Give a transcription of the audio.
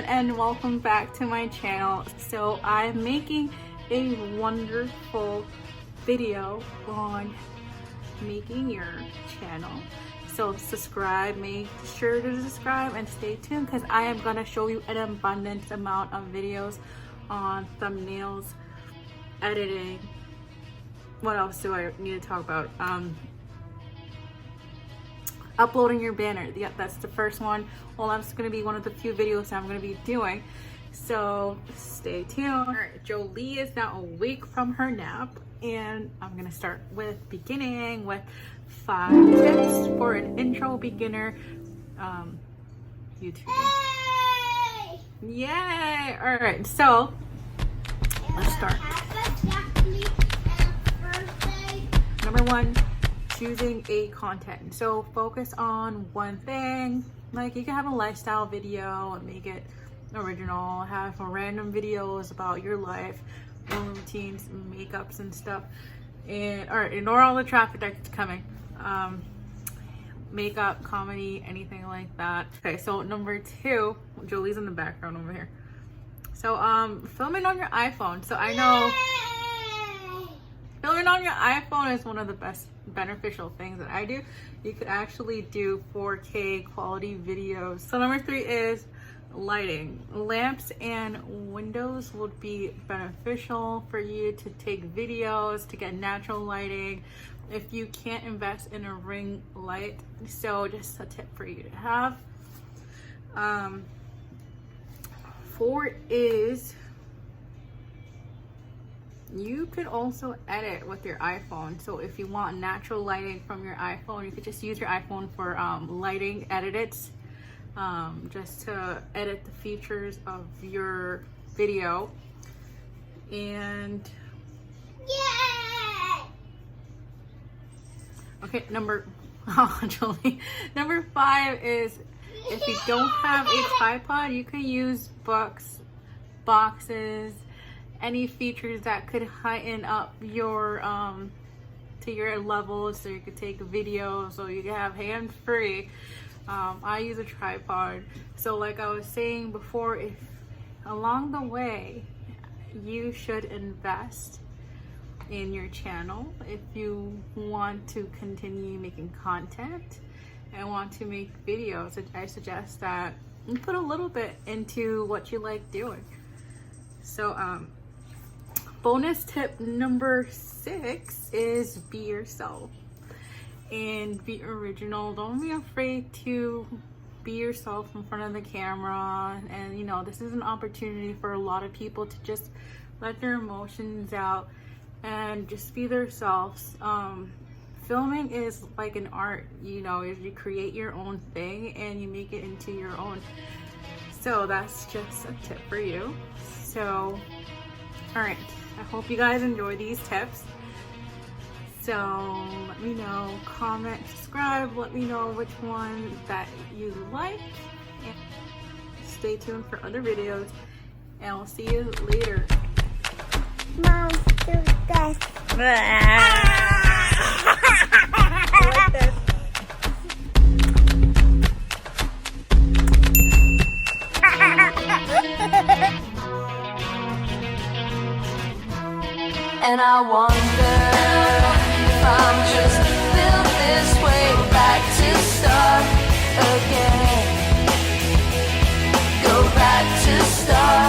and welcome back to my channel. So I'm making a wonderful video on making your channel. So subscribe, make sure to subscribe and stay tuned because I am going to show you an abundant amount of videos on thumbnails, editing. What else do I need to talk about? Uploading your banner. Yeah, that's the first one. Well, that's going to be one of the few videos I'm going to be doing. So stay tuned. All right, Jolie is now awake from her nap, and I'm going to start with beginning with 5 tips for an intro beginner YouTuber. Yay! All right, so let's start. Number 1, choosing a content. So focus on one thing. Like you can have a lifestyle video and make it original, have random videos about your life, routines, makeups and stuff. And all right, ignore all the traffic that's coming. Makeup, comedy, anything like that. Okay, so number 2, Jolie's in the background over here. So filming on your iPhone. So I know filming on your iPhone is one of the best beneficial things that I do. You could actually do 4K quality videos. So number 3 is lighting. Lamps and windows would be beneficial for you to take videos, to get natural lighting if you can't invest in a ring light. So just a tip for you to have. 4 is you could also edit with your iPhone. So if you want natural lighting from your iPhone, you could just use your iPhone for lighting edits, just to edit the features of your video. And yeah. Okay, number 5 is if you don't have a tripod, you can use books, boxes, any features that could heighten up your to your level, so you could take a video, so you can have hands-free. I use a tripod. So like I was saying before, if along the way you should invest in your channel if you want to continue making content and want to make videos. I suggest that you put a little bit into what you like doing. So bonus tip number 6 is be yourself and be original. Don't be afraid to be yourself in front of the camera. And you know, this is an opportunity for a lot of people to just let their emotions out and just be themselves. Filming is like an art, you know, you create your own thing and you make it into your own. So that's just a tip for you. So all right, I hope you guys enjoy these tips. So let me know, comment, subscribe, let me know which one that you like, and stay tuned for other videos, and I'll see you later. Mom, do this. Like this. And I wonder if I'm just built this way, back to start again. Go back to start.